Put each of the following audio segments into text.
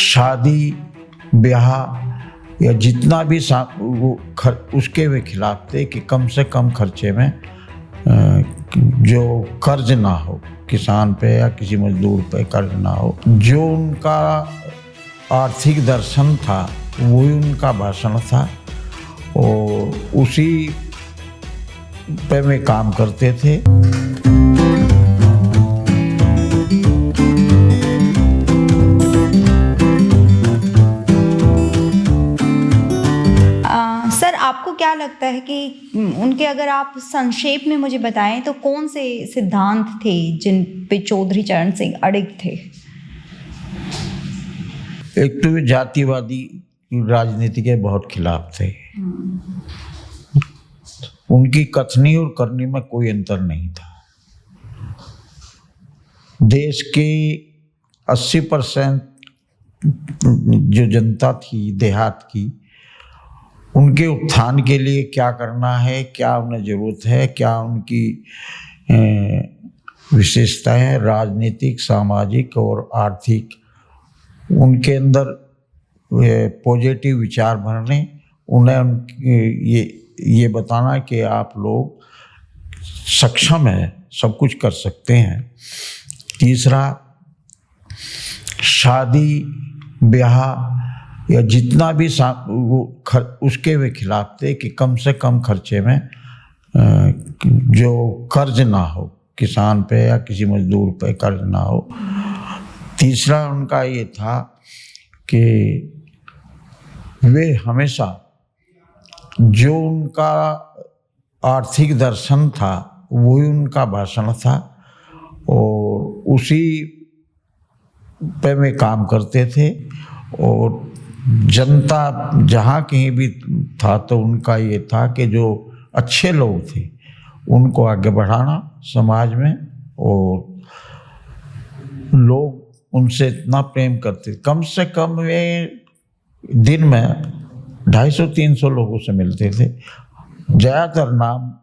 शादी ब्याह या जितना भी उसके वे खिलाफ थे कि कम से कम खर्चे में जो कर्ज ना हो, किसान पे या किसी मजदूर पे कर्ज ना हो। जो उनका आर्थिक दर्शन था वही उनका भाषण था और उसी पे वे काम करते थे। सर, आपको क्या लगता है कि उनके, अगर आप संक्षेप में मुझे बताएं तो कौन से सिद्धांत थे जिन पे चौधरी चरण सिंह अडिग थे? एक तो वे जातिवादी राजनीति के बहुत खिलाफ थे। उनकी कथनी और करनी में कोई अंतर नहीं था। देश के 80% जो जनता थी देहात की, उनके उत्थान के लिए क्या करना है, क्या उन्हें जरूरत है, क्या उनकी विशेषताएं हैं राजनीतिक, सामाजिक और आर्थिक, उनके अंदर पॉजिटिव विचार भरने, उन्हें ये बताना कि आप लोग सक्षम हैं, सब कुछ कर सकते हैं। तीसरा, शादी ब्याह या जितना भी उसके वे खिलाफ थे कि कम से कम खर्चे में जो कर्ज ना हो, किसान पे या किसी मजदूर पे कर्ज ना हो। तीसरा उनका ये था कि वे हमेशा जो उनका आर्थिक दर्शन था वही उनका भाषण था और उसी पे वे काम करते थे और जनता जहाँ कहीं भी था तो उनका ये था कि जो अच्छे लोग थे उनको आगे बढ़ाना समाज में, और लोग उनसे इतना प्रेम करते, कम से कम वे दिन में 250-300 लोगों से मिलते थे, ज़्यादातर नाम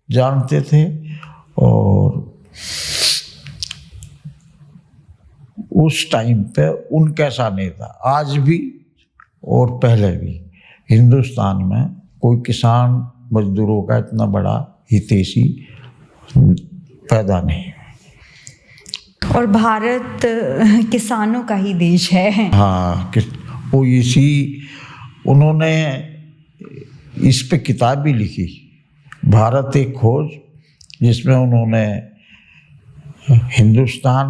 जानते थे और उस टाइम पे उनके सा नेता आज भी और पहले भी हिंदुस्तान में कोई किसान मजदूरों का इतना बड़ा हितैषी पैदा नहीं। और भारत किसानों का ही देश है। हाँ, वो इसी उन्होंने इस पे किताब भी लिखी, भारत एक खोज, जिसमें उन्होंने हिंदुस्तान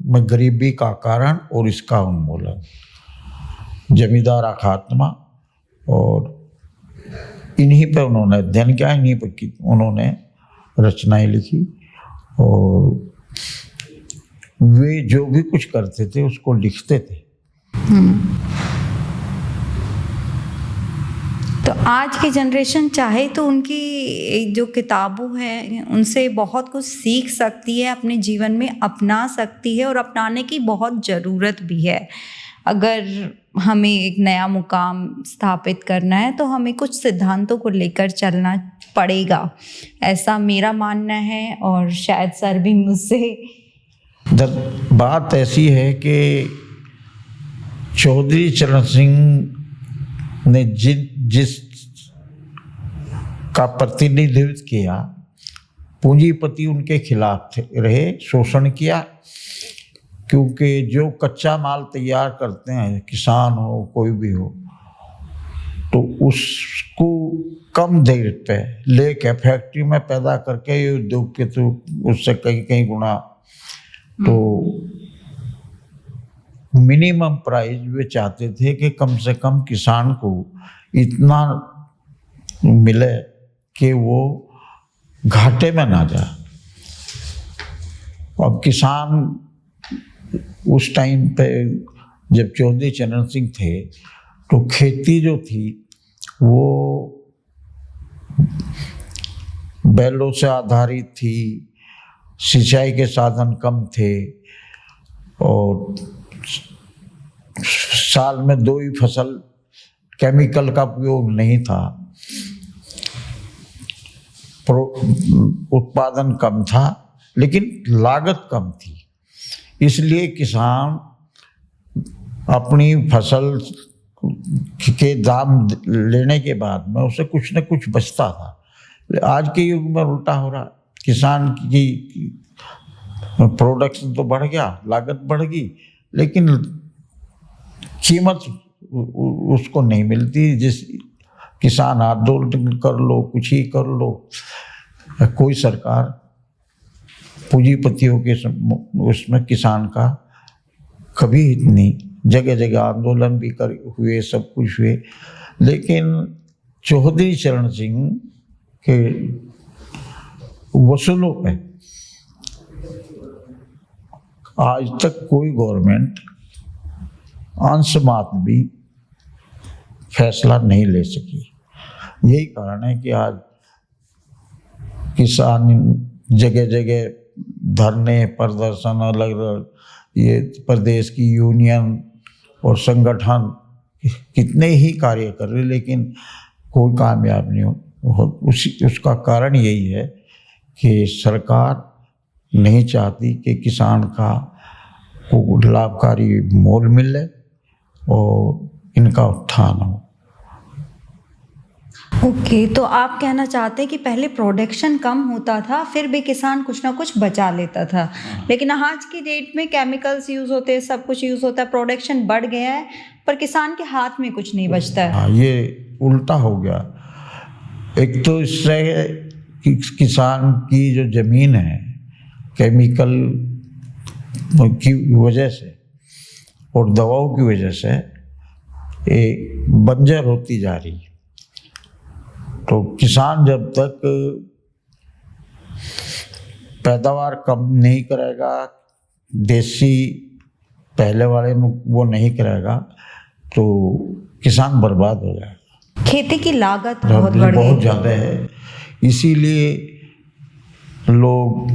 में गरीबी का कारण और इसका उन्मूलन, जमींदारा खात्मा, और इन्हीं पे उन्होंने अध्ययन किया, इन्हीं पे उन्होंने रचनाएं लिखी और वे जो भी कुछ करते थे उसको लिखते थे। तो आज की जनरेशन चाहे तो उनकी जो किताबें हैं उनसे बहुत कुछ सीख सकती है, अपने जीवन में अपना सकती है और अपनाने की बहुत ज़रूरत भी है। अगर हमें एक नया मुकाम स्थापित करना है तो हमें कुछ सिद्धांतों को लेकर चलना पड़ेगा, ऐसा मेरा मानना है। और शायद सर भी मुझसे बात ऐसी है कि चौधरी चरण सिंह ने जिस का प्रतिनिधित्व किया, पूंजीपति उनके खिलाफ रहे, शोषण किया, क्योंकि जो कच्चा माल तैयार करते हैं, किसान हो कोई भी हो, तो उसको कम देर पे लेके फैक्ट्री में पैदा करके ये उद्योग के तो उससे कई गुना तो मिनिमम प्राइस वे चाहते थे कि कम से कम किसान को इतना मिले कि वो घाटे में ना जाए। अब किसान उस टाइम पे जब चौधरी चरण सिंह थे तो खेती जो थी वो बैलों से आधारित थी, सिंचाई के साधन कम थे और साल में 2 ही फसल, केमिकल का उपयोग नहीं था, उत्पादन कम था लेकिन लागत कम थी। इसलिए किसान अपनी फसल के दाम लेने के बाद में उसे कुछ न कुछ बचता था। आज के युग में उल्टा हो रहा, किसान की प्रोडक्शन तो बढ़ गया, लागत बढ़ गई, लेकिन कीमत उसको नहीं मिलती। जिस किसान आंदोलन कर लो, कुछ ही कर लो, कोई सरकार पूंजीपतियों के उसमें किसान का कभी हित नहीं। जगह जगह आंदोलन भी हुए, सब कुछ हुए, लेकिन चौधरी चरण सिंह के वसूलों पे आज तक कोई गवर्नमेंट अंश मात्र भी फैसला नहीं ले सकी। यही कारण है कि आज किसान जगह जगह धरने, प्रदर्शन, अलग अलग ये प्रदेश की यूनियन और संगठन कितने ही कार्य कर रहे, लेकिन कोई कामयाब नहीं हो। उसका कारण यही है कि सरकार नहीं चाहती कि किसान का को लाभकारी मोल मिले और इनका उत्थान हो। ओके, तो आप कहना चाहते हैं कि पहले प्रोडक्शन कम होता था, फिर भी किसान कुछ ना कुछ बचा लेता था, लेकिन आज की डेट में केमिकल्स यूज़ होते हैं, सब कुछ यूज़ होता है, प्रोडक्शन बढ़ गया है, पर किसान के हाथ में कुछ नहीं बचता है। हाँ, ये उल्टा हो गया। एक तो इससे किसान की जो ज़मीन है केमिकल की वजह से और दवाओं की वजह से ये बंजर होती जा रही है। तो किसान जब तक पैदावार कम नहीं करेगा, देसी पहले वाले वो नहीं करेगा, तो किसान बर्बाद हो जाएगा। खेती की लागत बहुत बढ़ गई, बहुत ज़्यादा है। इसीलिए लोग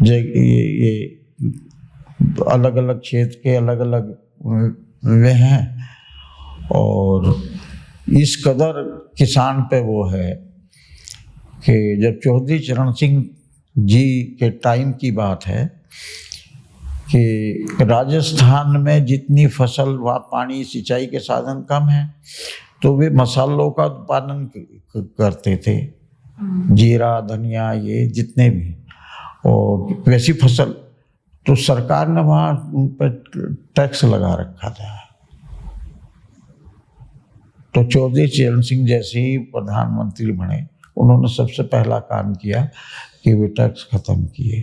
ये अलग अलग क्षेत्र के अलग अलग वे हैं, और इस कदर किसान पे वो है कि जब चौधरी चरण सिंह जी के टाइम की बात है कि राजस्थान में जितनी फसल व पानी सिंचाई के साधन कम है, तो वे मसालों का उत्पादन करते थे, जीरा, धनिया, ये जितने भी, और वैसी फसल, तो सरकार ने वहाँ उन पर टैक्स लगा रखा था। तो चौधरी चरण सिंह जैसे ही प्रधानमंत्री बने, उन्होंने सबसे पहला काम किया कि वे टैक्स खत्म किए।